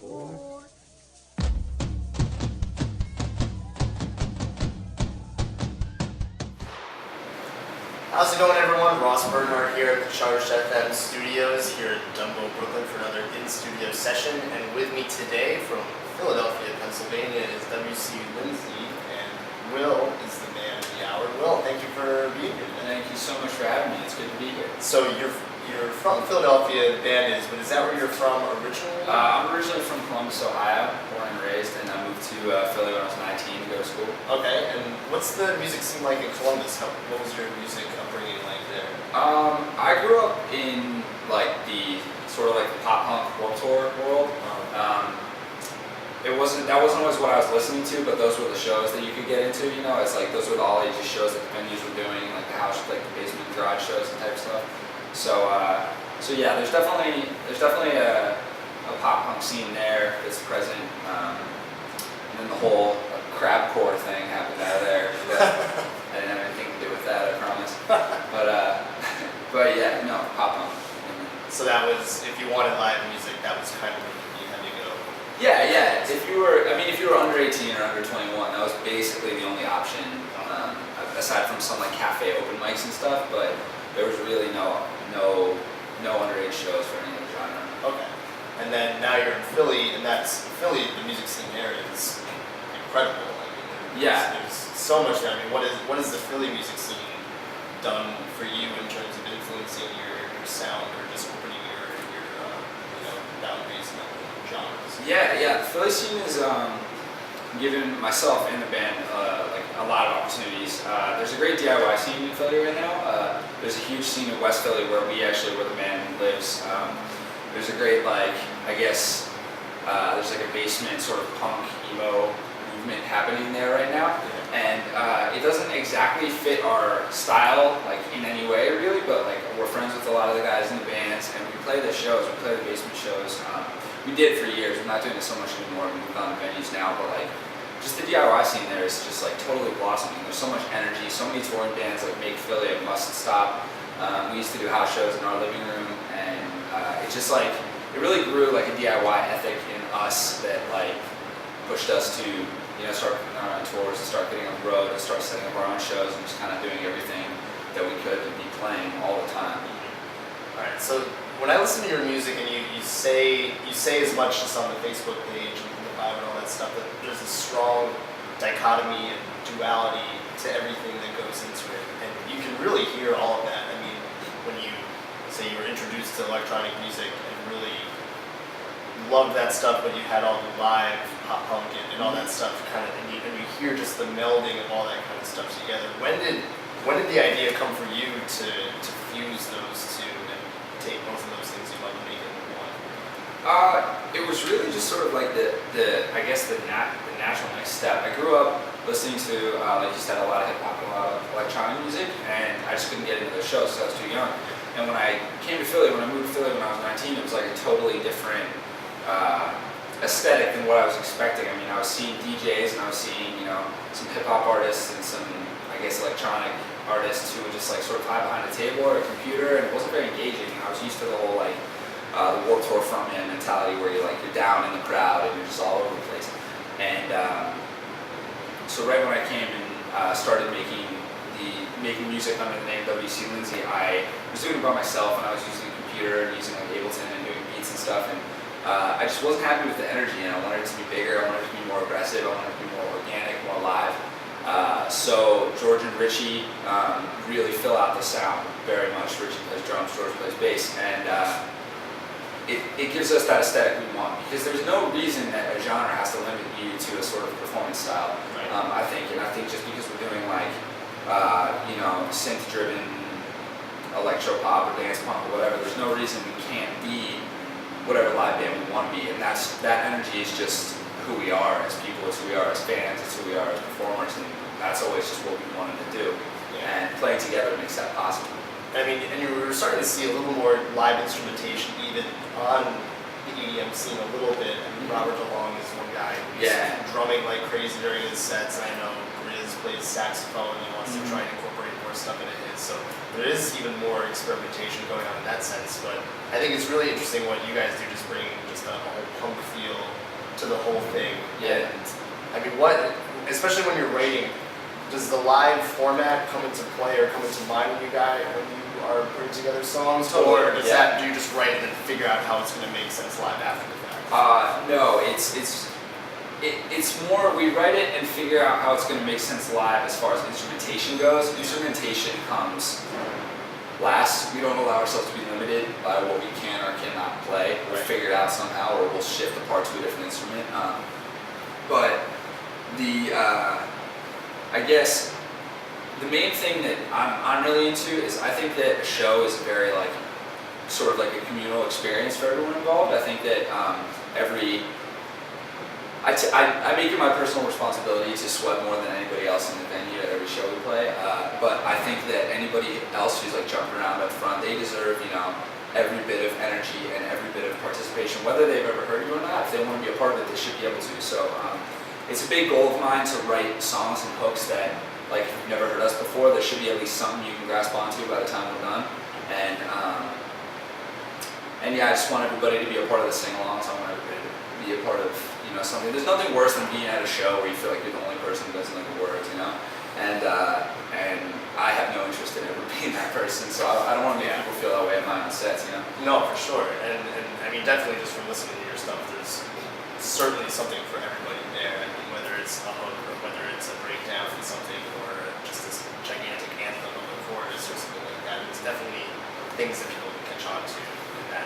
How's it going, everyone? Ross Bernhardt here at the CHARGED.fm studios here at Dumbo, Brooklyn for another in-studio session. And with me today from Philadelphia, Pennsylvania is WC Lindsay, and Will is the man of the hour. Will, thank you for being here today. Thank you so much for having me. It's good to be here. So you're from Philadelphia, the band is, but is that where you're from originally? I'm originally from Columbus, Ohio, born and raised, and I moved to Philly when I was 19 to go to school. Okay, and what's the music scene like in Columbus? What was your music upbringing like there? I grew up in like the sort of like the pop punk Warped Tour world. That wasn't always what I was listening to, but those were the shows that you could get into. You know, it's like those were the all ages shows that the venues were doing, like the house, like the basement garage shows and type stuff. So yeah, there's definitely a pop punk scene there that's present, and then the whole crabcore thing happened out of there. But I didn't have anything to do with that, I promise. But yeah, no, pop punk. So that was, if you wanted live music, that was kind of where you had to go. Yeah. If you were under 18 or under 21, that was basically the only option, aside from some like cafe open mics and stuff. But there was really no underage shows for any other genre. Okay. And then now you're in Philly, and that's Philly. The music scene there is incredible. I mean, there's so much there. I mean, what has the Philly music scene done for you in terms of influencing your sound or just opening your boundaries and genres? Yeah. The Philly scene is given myself and the band like a lot of opportunities. There's a great DIY scene in Philly right now. There's a huge scene in West Philly where the band lives. There's a great there's like a basement sort of punk emo movement happening there right now, and it doesn't exactly fit our style like in any way really, but like we're friends with a lot of the guys in the bands, and we play the shows. We play the basement shows. We did for years. We're not doing it so much anymore. We moved on to venues now, but like just the DIY scene there is just like totally blossoming. There's so much energy, so many touring bands that make Philly a must stop. We used to do house shows in our living room, and it just like it really grew like a DIY ethic in us that like pushed us to start going on tours and start getting on the road and start setting up our own shows and just kind of doing everything that we could to be playing all the time. All right, so when I listen to your music and you say as much as on the Facebook page and the bio and all that stuff, that there's a strong dichotomy and duality to everything that goes into it, and you can really hear all of that. I mean, when you say you were introduced to electronic music and really loved that stuff, but you had all the live pop punk and all that stuff kind of, and you hear just the melding of all that kind of stuff together. When did the idea come for you to fuse those two and take both of those things you love and make it into one? It was really just sort of like the natural next step. I grew up listening to, like you said, a lot of hip hop and a lot of electronic music, and I just couldn't get into those shows because I was too young. And when I came to Philly, when I moved to Philly when I was 19, it was like a totally different aesthetic than what I was expecting. I mean, I was seeing DJs and I was seeing, some hip hop artists and some, I guess, electronic artists who would just like sort of hide behind a table or a computer, and it wasn't very engaging. I was used to the whole like the Warped Tour frontman mentality where you're down in the crowd and you're just all over the place. And so right when I came and started making music under the name WC Lindsay, I was doing it by myself, and I was using a computer and using like Ableton and doing beats and stuff, and I just wasn't happy with the energy, and I wanted it to be bigger, I wanted it to be more aggressive, I wanted it to be more organic, more live. So George and Richie really fill out the sound very much. Richie plays drums, George plays bass, and it gives us that aesthetic we want, because there's no reason that a genre has to limit you to a sort of performance style. Right. I think just because we're doing like synth-driven electro pop or dance punk or whatever, there's no reason we can't be whatever live band we want to be, and that energy is just who we are as people, it's who we are as fans, it's who we are as performers, and that's always just what we wanted to do. And playing together makes that possible. I mean, and you were starting to see a little more live instrumentation even on the EDM scene a little bit. I mean, Robert DeLong is one guy who's drumming like crazy during his sets. I know Grizz plays saxophone and he wants to try and incorporate more stuff into his. So there is even more experimentation going on in that sense. But I think it's really interesting what you guys do, just bringing just a whole punk feel to the whole thing. Yeah. And I mean, especially when you're writing, does the live format come into play or come into mind when you are putting together songs, Totally. or do you just write it and figure out how it's going to make sense live after the fact? No, it's more we write it and figure out how it's going to make sense live as far as instrumentation goes. Instrumentation comes last. We don't allow ourselves to be limited by what we can or cannot play. We'll figure it out somehow, or we'll shift the part to a different instrument. But I guess the main thing that I'm really into is I think that a show is very like sort of like a communal experience for everyone involved. I think that I make it my personal responsibility to sweat more than anybody else in the venue at every show we play. But I think that anybody else who's like jumping around up front, they deserve, every bit of energy and every bit of participation, whether they've ever heard you or not. If they want to be a part of it, they should be able to. So it's a big goal of mine to write songs and hooks that, like, if you've never heard us before, there should be at least something you can grasp onto by the time we're done. And yeah, I just want everybody to be a part of the sing-alongs. I want everybody to be a part of, something. There's nothing worse than being at a show where you feel like you're the only person who doesn't know the words, And I have no interest in ever being that person, so I don't want to make people feel that way at my own sets, No, for sure. And I mean, definitely just from listening to your stuff, there's certainly something for everybody there. I mean, whether it's a hook or whether it's a breakdown from something or just this gigantic anthem of a chorus or something like that, there's definitely things that people can catch on to. And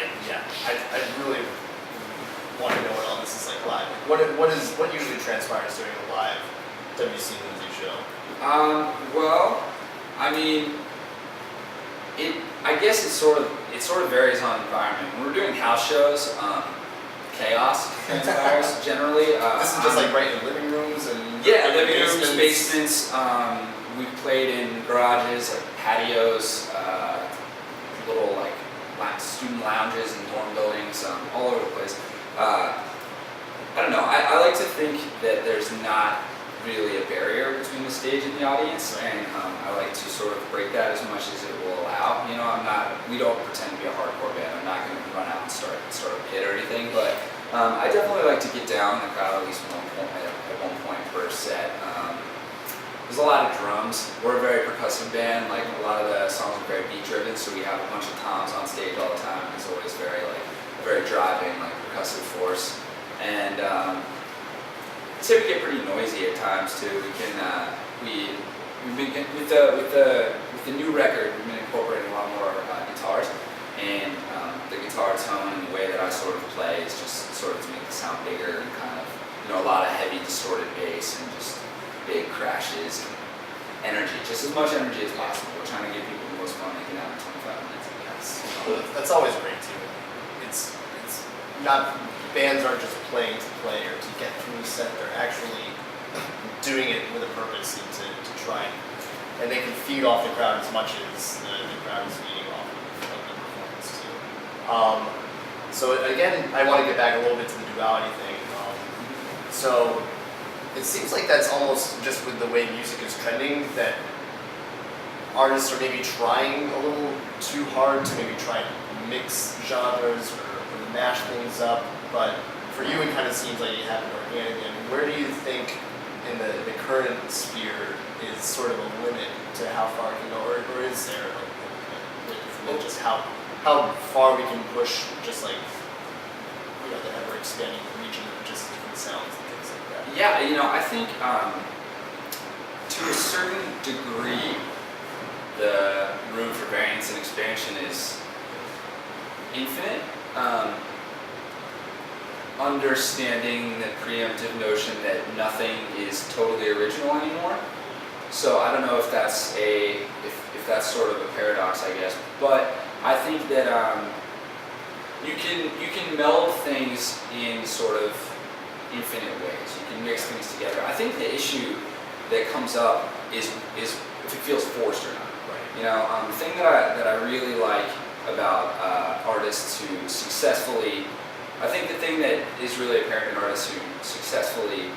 I really want to know what all this is like live. What usually transpires during a live WC Lindsay show? Well, I mean, I guess it sort of varies on environment. When we're doing house shows, chaos transpires generally. This is just like right in living rooms and living rooms, basements. We've played in garages, like patios, little like student lounges and dorm buildings, all over the place. I don't know. I like to think that there's not really a barrier between the stage and the audience, and I like to sort of break that as much as it will allow. We don't pretend to be a hardcore band. I'm not going to run out and start a pit or anything, but I definitely like to get down in the crowd at least at one point per set. There's a lot of drums. We're a very percussive band. Like, a lot of the songs are very beat driven, so we have a bunch of toms on stage all the time. It's always very driving, like percussive force, and I'd say we get pretty noisy at times too. We can we've been with the new record, we've been incorporating a lot more guitars, and the guitar tone and the way that I sort of play is just sort of to make the sound bigger and kind of a lot of heavy distorted bass and just big crashes and energy, just as much energy as possible. We're trying to give people the most fun they can have in 25 minutes, I guess. That's always great too. It's not, bands aren't just playing to play or to get through the set, they're actually doing it with a purpose and to try and they can feed off the crowd as much as the crowd is feeding off of the performance too. So again, I want to get back a little bit to the duality thing. So it seems like that's almost just with the way music is trending, that artists are maybe trying a little too hard to maybe try to mix genres or mash things up, but for you it kind of seems like you have it organically. I mean, where do you think in the current sphere is sort of a limit to how far it can go, or is there a limit, just how far we can push just like the ever expanding region of just different sounds and things like that? Yeah, I think to a certain degree the room for variance and expansion is infinite. Understanding the preemptive notion that nothing is totally original anymore. So I don't know if that's if that's sort of a paradox, I guess. But I think that you can meld things in sort of infinite ways. You can mix things together. I think the issue that comes up is if it feels forced or not. Right. The thing that I really like about artists who successfully, I think the thing that is really apparent in artists who successfully,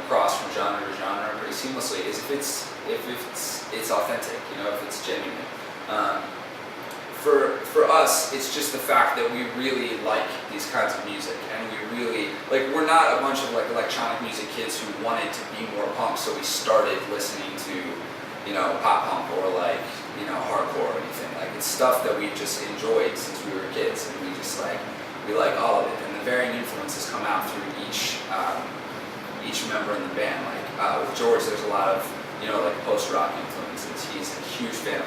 cross from genre to genre pretty seamlessly is if it's authentic, if it's genuine. for us, it's just the fact that we really like these kinds of music, and we really like. We're not a bunch of like electronic music kids who wanted to be more punk, so we started listening to, pop punk or like hardcore or anything. Like it's stuff that we've just enjoyed since we were kids, and we like all of it. And the varying influences come out through each member in the band. Like with George, there's a lot of like post-rock influences. He's a huge fan of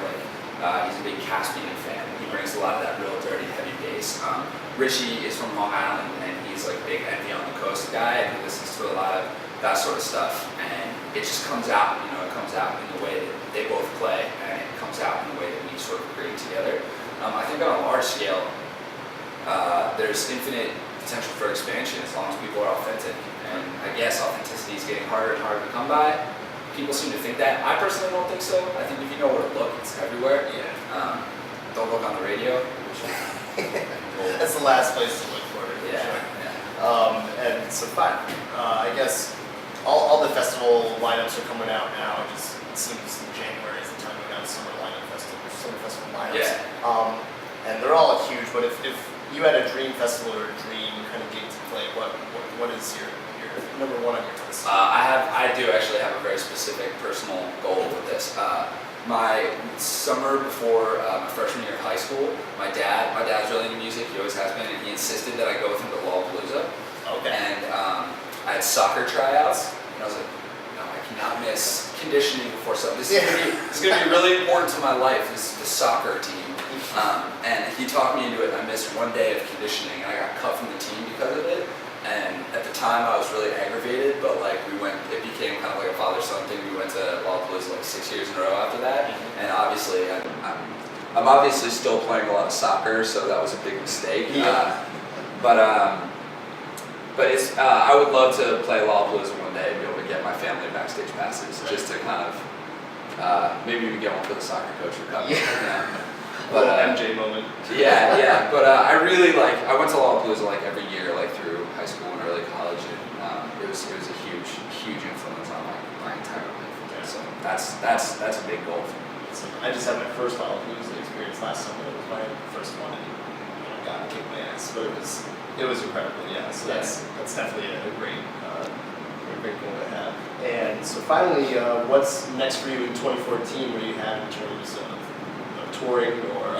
he's a big Caspian fan. He brings a lot of that real dirty, heavy bass. Richie is from Long Island, and he's like a big Envy on the Coast guy, and he listens to a lot of that sort of stuff. And it just comes out, it comes out in the way that they both play, and it comes out in the way that we sort of create together. I think on a large scale, there's infinite potential for expansion as long as people are authentic. And I guess authenticity is getting harder and harder to come by. People seem to think that. I personally don't think so. I think if you know where to look, it's everywhere. Yeah. Don't look on the radio. That's the last place to look for it. Yeah. Sure. Yeah. And so fine. I guess all the festival lineups are coming out now. It seems January is the time to announce summer festival lineups. Yeah. And they're all huge. But if you had a dream festival or a dream kind of gig to play, what is your number one on your list? I do actually have a very specific personal goal with this. My summer before my freshman year of high school, my dad's really into music. He always has been, and he insisted that I go with him to Lollapalooza. Okay. And I had soccer tryouts, and I was like, no, I cannot miss conditioning before something. This is going to be really important to my life. This is the soccer team. And he talked me into it. I missed one day of conditioning, and I got cut from the team because of it. And at the time, I was really aggravated, but like it became kind of like a father-son thing. We went to Lollapalooza like 6 years in a row after that. Mm-hmm. And obviously, I'm obviously still playing a lot of soccer, so that was a big mistake. Yeah. But it's I would love to play Lollapalooza one day and be able to get my family backstage passes, just to kind of maybe even get one for the soccer coach who cut me. But MJ moment. Yeah. But I really I went to Lollapalooza like every year, like through high school and early college, and it was a huge influence on my entire life. Yeah. So that's a big goal for me. So I just had my first Lollapalooza experience last summer. It was my first one, and God, it kicked my ass. But it was incredible. Yeah. So that's definitely a great goal to have. And so finally, what's next for you in 2014? What do you have in terms of touring or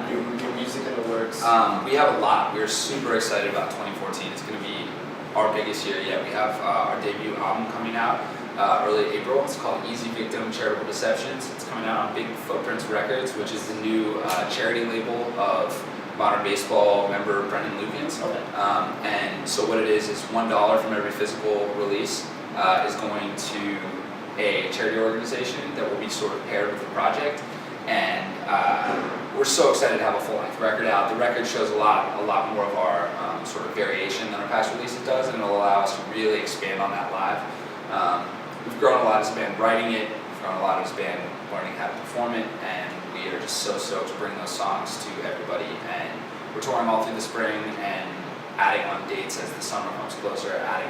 new music in the works? We have a lot. We're super excited about 2014. It's going to be our biggest year yet. We have our debut album coming out early April. It's called Easy Victim Charitable Deceptions. It's coming out on Big Footprints Records, which is the new charity label of Modern Baseball member Brendan Lukens. Okay. And so what it is $1 from every physical release is going to a charity organization that will be sort of paired with the project. And we're so excited to have a full-length record out. The record shows a lot more of our sort of variation than our past releases does, and it'll allow us to really expand on that live. We've grown a lot as a band writing it, we've grown a lot as a band learning how to perform it, and we are just so stoked to bring those songs to everybody. And we're touring all through the spring and adding on dates as the summer comes closer, adding,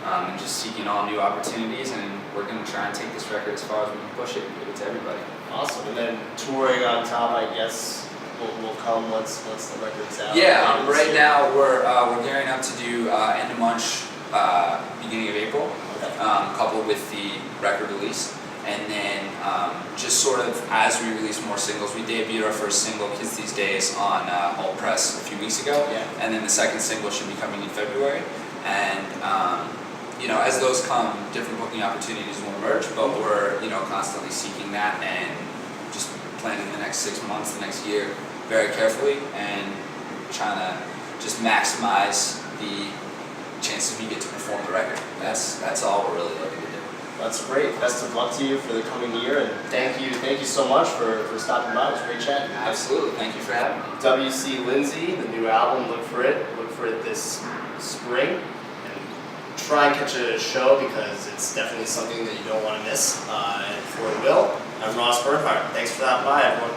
and just seeking all new opportunities, and we're going to try and take this record as far as we can push it and give it to everybody. Awesome. And then touring on top, I guess, will come once the record's out. Yeah, right now we're gearing up to do end of March, beginning of April, coupled with the record release. And then just sort of as we release more singles, we debuted our first single, Kids These Days, on Alt Press a few weeks ago. Yeah. And then the second single should be coming in February. And as those come, different booking opportunities will emerge, but we're constantly seeking that and just planning the next 6 months, the next year very carefully, and trying to just maximize the chances we get to perform the record. That's all we're really looking to do. That's great. Best of luck to you for the coming year, and thank you so much for stopping by. It was great chatting. Absolutely. Thank you for having me. WC Lindsay, the new album. Look for it this spring. Try and catch a show because it's definitely something that you don't want to miss, and for will. I'm Ross Bernhardt. Thanks for stopping by, everyone.